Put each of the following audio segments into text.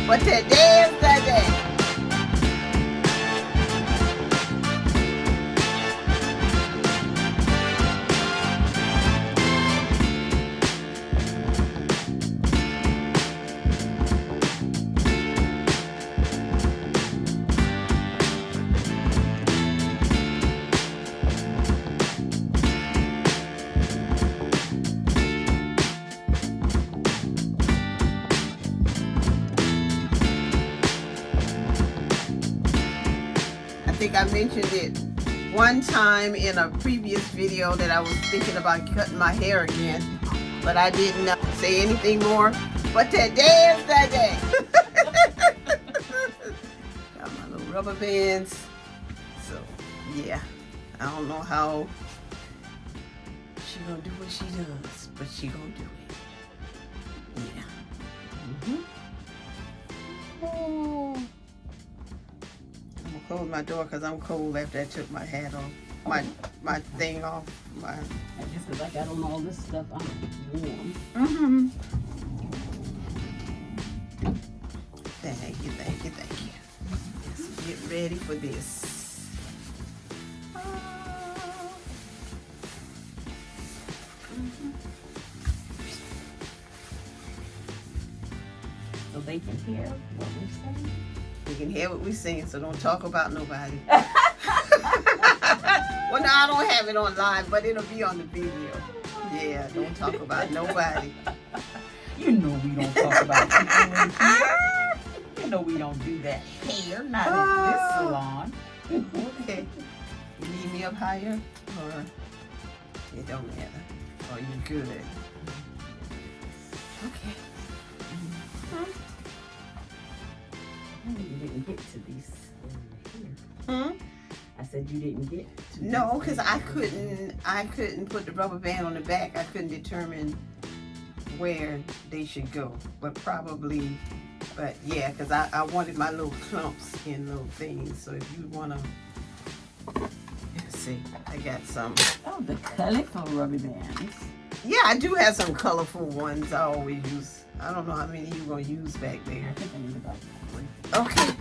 But today is the day. I think I mentioned it one time in a previous video that I was thinking about cutting my hair again, but I didn't say anything more. But today is the day. Got my little rubber bands. So yeah, I don't know how she gonna do what she does, but she gonna do it. Yeah. Oh. I'm gonna close my door because I'm cold after I took my hat off, my thing off. I guess because I got on all this stuff, I'm warm. Thank you. Let's get ready for this. So they can hear what we're saying? You can hear what we're saying, so don't talk about nobody. Well, no, I don't have it on live, but it'll be on the video. Yeah, don't talk about nobody. You know we don't talk about people in here. You know we don't do that here, not in this salon. Okay. You need me up higher, or it don't matter? Or you good? Okay. You didn't get to these here. I said you didn't get to No, because I couldn't put the rubber band on the back. I couldn't determine where they should go. But yeah, because I wanted my little clumps in little things. So if you want to, let's see, I got some. Oh, the colorful rubber bands. Yeah, I do have some colorful ones I always use. I don't know how many you're going to use back there. I think I need about 3. Okay.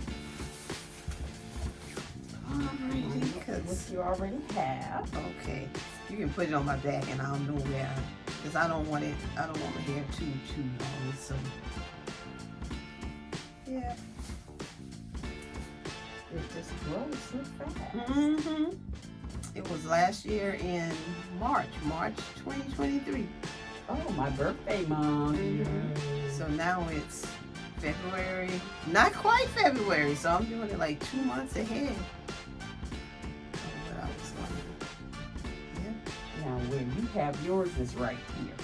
What you already have. Okay. You can put it on my back and I'll know where. Because I don't want my hair too long. So, yeah. It just grows so fast. It was last year in March 2023. Oh, my birthday month. So now it's February, not quite February, so I'm doing it like 2 months ahead of what I was going. Yeah. Now where you have yours is right here.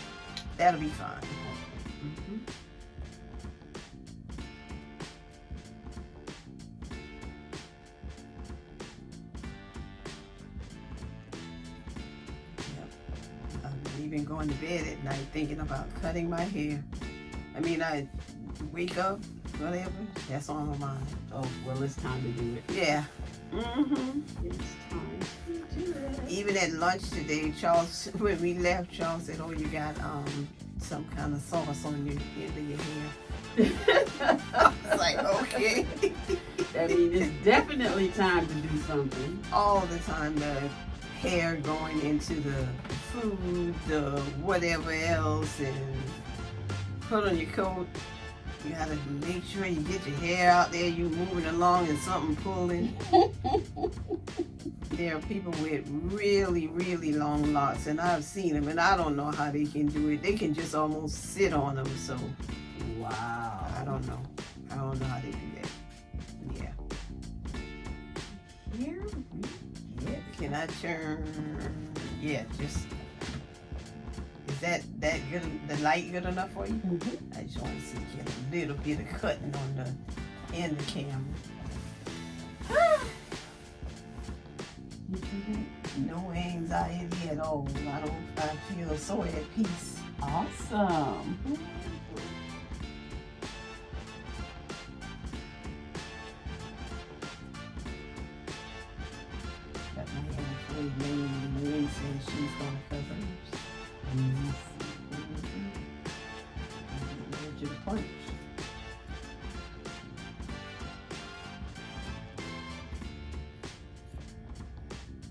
That'll be fine. Even going to bed at night thinking about cutting my hair. I mean, I wake up, whatever, that's on my mind. Oh, well, it's time to do it. Yeah. It's time to do it. Even at lunch today, Charles, when we left, Charles said, "Oh, you got some kind of sauce on your end of your hair." I was like, okay. That means it's definitely time to do something. All the time, the hair going into the food, the whatever else, and put on your coat. You gotta make sure you get your hair out there. You moving along and something pulling. There are people with really, really long locks, and I've seen them, and I don't know how they can do it. They can just almost sit on them. So, wow. I don't know how they do that. Yeah. Here we get. Can I turn? Yeah, just. Is that good? The light good enough for you? I just want to see get a little bit of cutting on the end of the camera. No anxiety at all. I feel so at peace. Awesome. Got my hand fully laying in the wind says she's gonna cover hers. To the punch.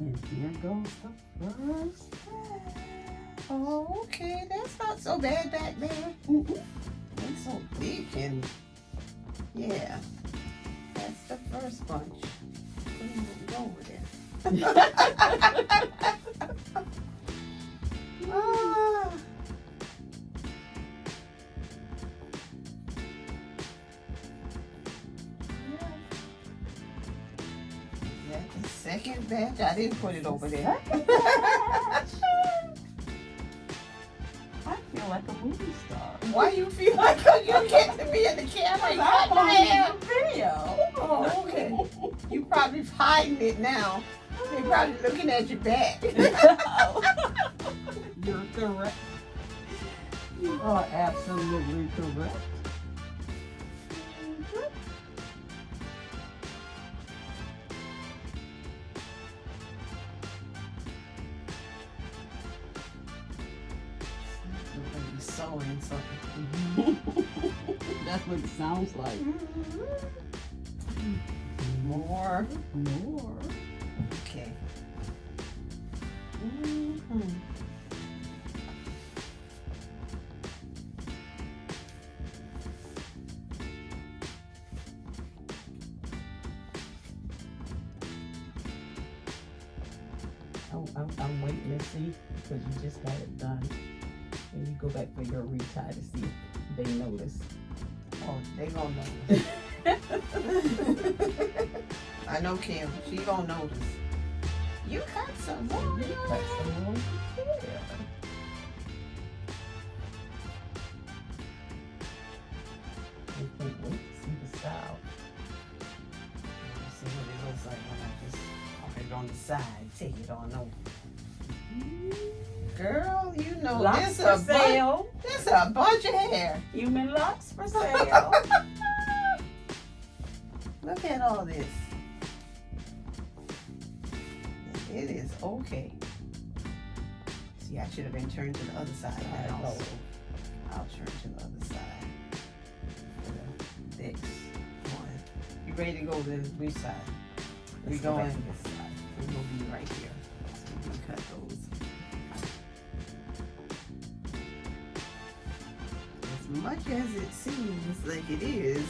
And here goes the first bag. Oh, okay, that's not so bad back there. It's so big and yeah, that's the first bunch. Go over there. Ah. Is that the second batch? I didn't put it over there. I feel like a movie star. Why you feel like you get to be in the camera? You I'm got your on hand. the video. Oh, okay. You probably hiding it now. They're probably looking at your back. You're correct. You are absolutely correct. Look like you're sewing something. That's what it sounds like. More. More. Okay. I'm waiting to see because you just got it done. And you go back for your retie to see if they notice. Oh, they gonna notice. I know Kim. She gonna notice. You cut some more. You cut some more. Yeah. I can't wait to see the style. Let's see what it looks like when I just pop it on the side. Take it on over. Girl, you know Locks this for a sale. this a bunch of hair. Human locks for sale. Look at all this. It is okay. See, I should have been turned to the other side. I know. I'll turn to the other side. For the next one. You ready to go to which side? We Let's go going back to this side. We're gonna be right here. So we can cut those. As much as it seems like it is,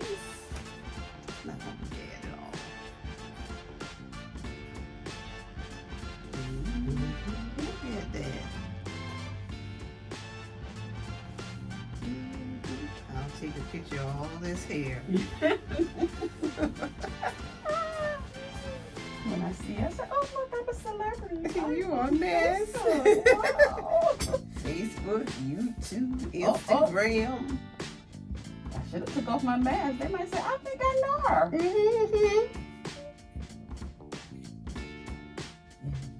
it's not gonna be bad at all. Look at that. I'll take a picture of all this hair. When I see it, I say, oh look, I'm a celebrity. You a mess. Wow. Facebook, YouTube, Instagram. I should have took off my mask. They might say, I think I know her. Mm-hmm.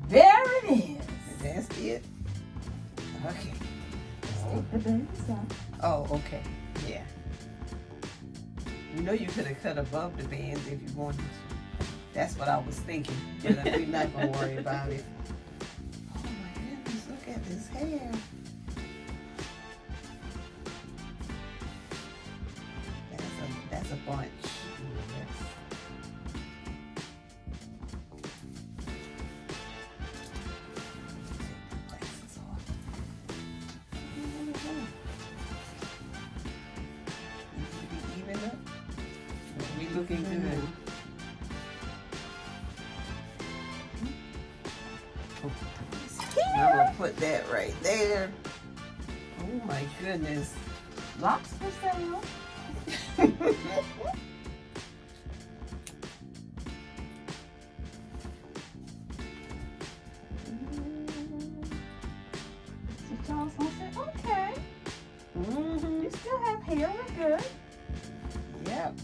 There it is. That's it. Okay. Let's take the bands out. Oh, okay. Yeah. You know you could have cut above the bands if you wanted to. That's what I was thinking. But we're not gonna worry about it. Oh my goodness, look at this hair. That's a bunch. Yes. Take the glasses off. Need to be even up. We looking good. I'm gonna put that right there. Oh my goodness. Locks for sale. So Charles gonna say, okay, Mm-hmm. you still have hair, we're good. Yep.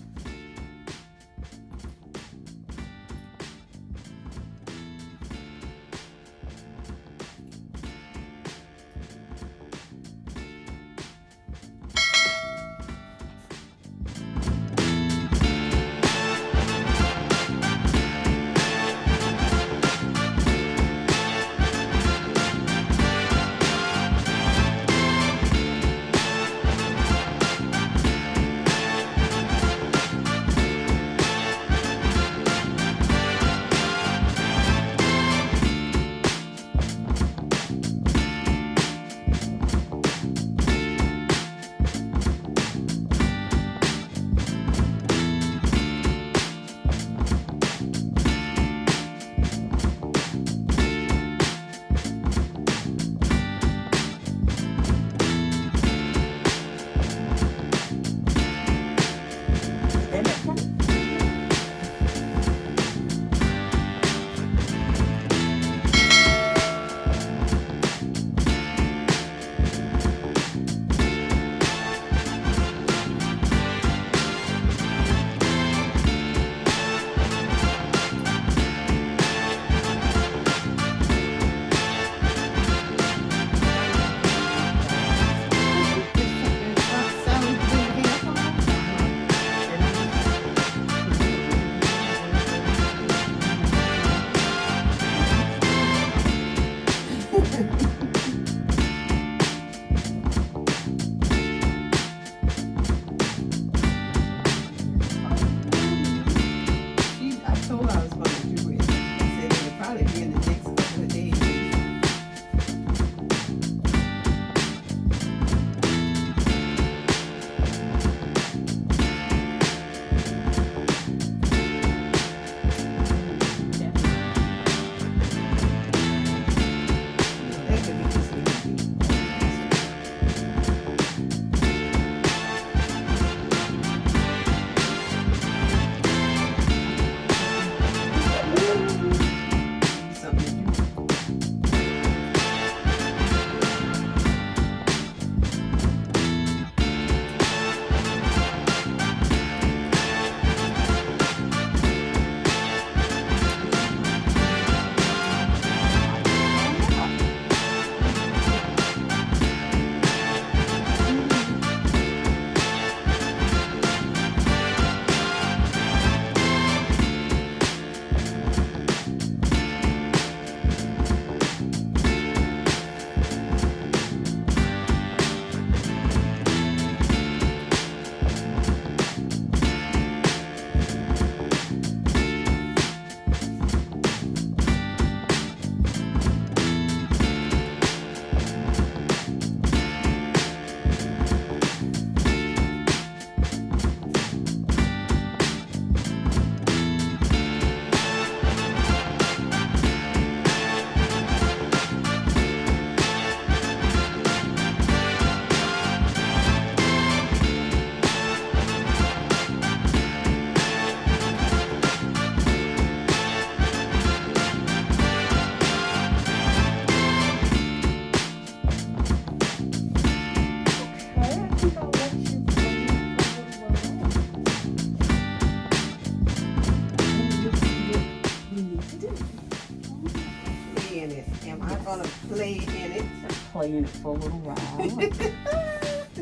play in it. Play in it for a little while.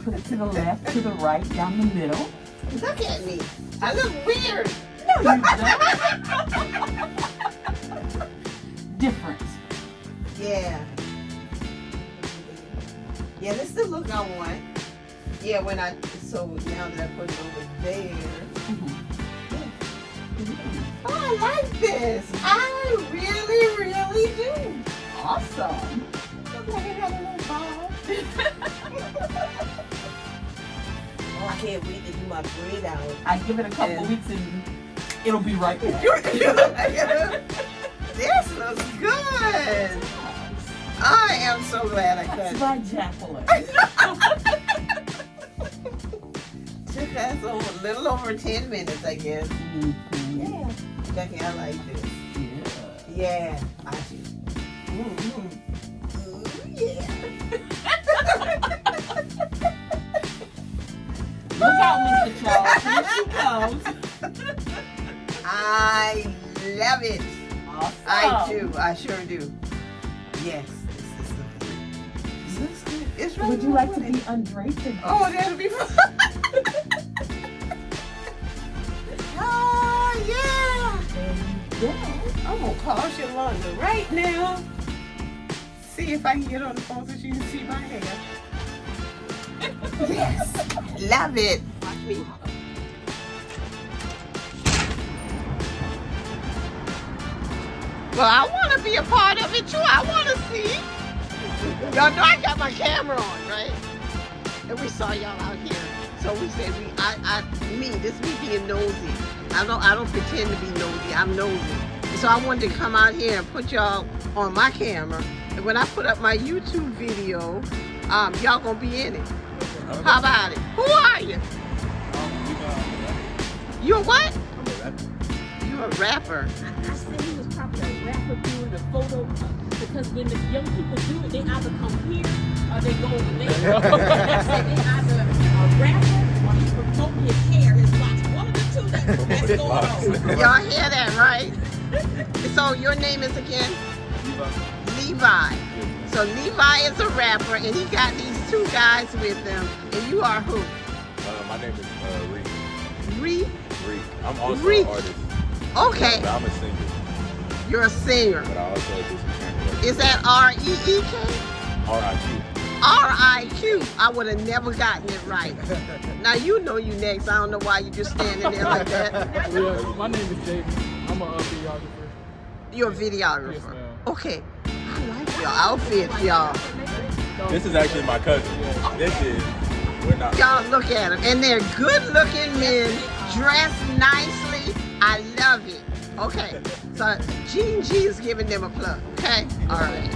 Put it to the left, to the right, down the middle. Look at me. I look weird. No, you don't. Different. Yeah. Yeah, this is the look I want. Yeah, so now that I put it over there. Oh, I like this. I really, really do. Awesome. Look like it had a little ball. Oh, I can't wait to do my braid out. I give it a couple weeks and it'll be right there. This looks good. I am so glad I cut That's it. by Jacqueline. Took us a little over 10 minutes, I guess. Mm-hmm. Yeah. Jackie, I like this. Yeah. Yeah. I do. Mm-hmm. Ooh, yeah. Look out, Mr. Charles. Here she comes. I love it. Awesome. I do. I sure do. Yes. This looks good. It's really Would you like to good. be undraped again? Oh, that'll be fun. Oh, yeah. There you go. I'm going to call Shalonda right now. See if I can get on the phone so she can see my hair. Yes. Love it. Watch me. Well, I want to be a part of it too. I want to see. Y'all know I got my camera on, right? And we saw y'all out here. So we said this me being nosy. I don't pretend to be nosy. I'm nosy. And so I wanted to come out here and put y'all on my camera. And when I put up my YouTube video, y'all gonna be in it. How about it? Who are you? You a what? You a rapper. I said he was probably a rapper doing a photo because when the young people do it, they either come here or they go over there. I said they either a rapper or he's promoting his hair, his locks. One of the two that's going on. Y'all hear that, right? So your name is again? Levi. So Levi is a rapper and he got these two guys with him. And you are who? My name is Reek. Reek. I'm also Reek. an artist. Okay. But I'm a singer. You're a singer. But I also do some camera work. Is that R-E-E-K? R.I.Q. R-I-Q. I would have never gotten it right. Now you know you next. I don't know why you just standing there like that. Yeah, my name is David. I'm a videographer. You're a videographer. Yes, ma'am. Okay. I like your outfit, y'all. This is actually my cousin. This is, we're not. Y'all look at them. And they're good-looking men, dressed nicely. I love it. Okay. So G&G is giving them a plug. Okay? All right.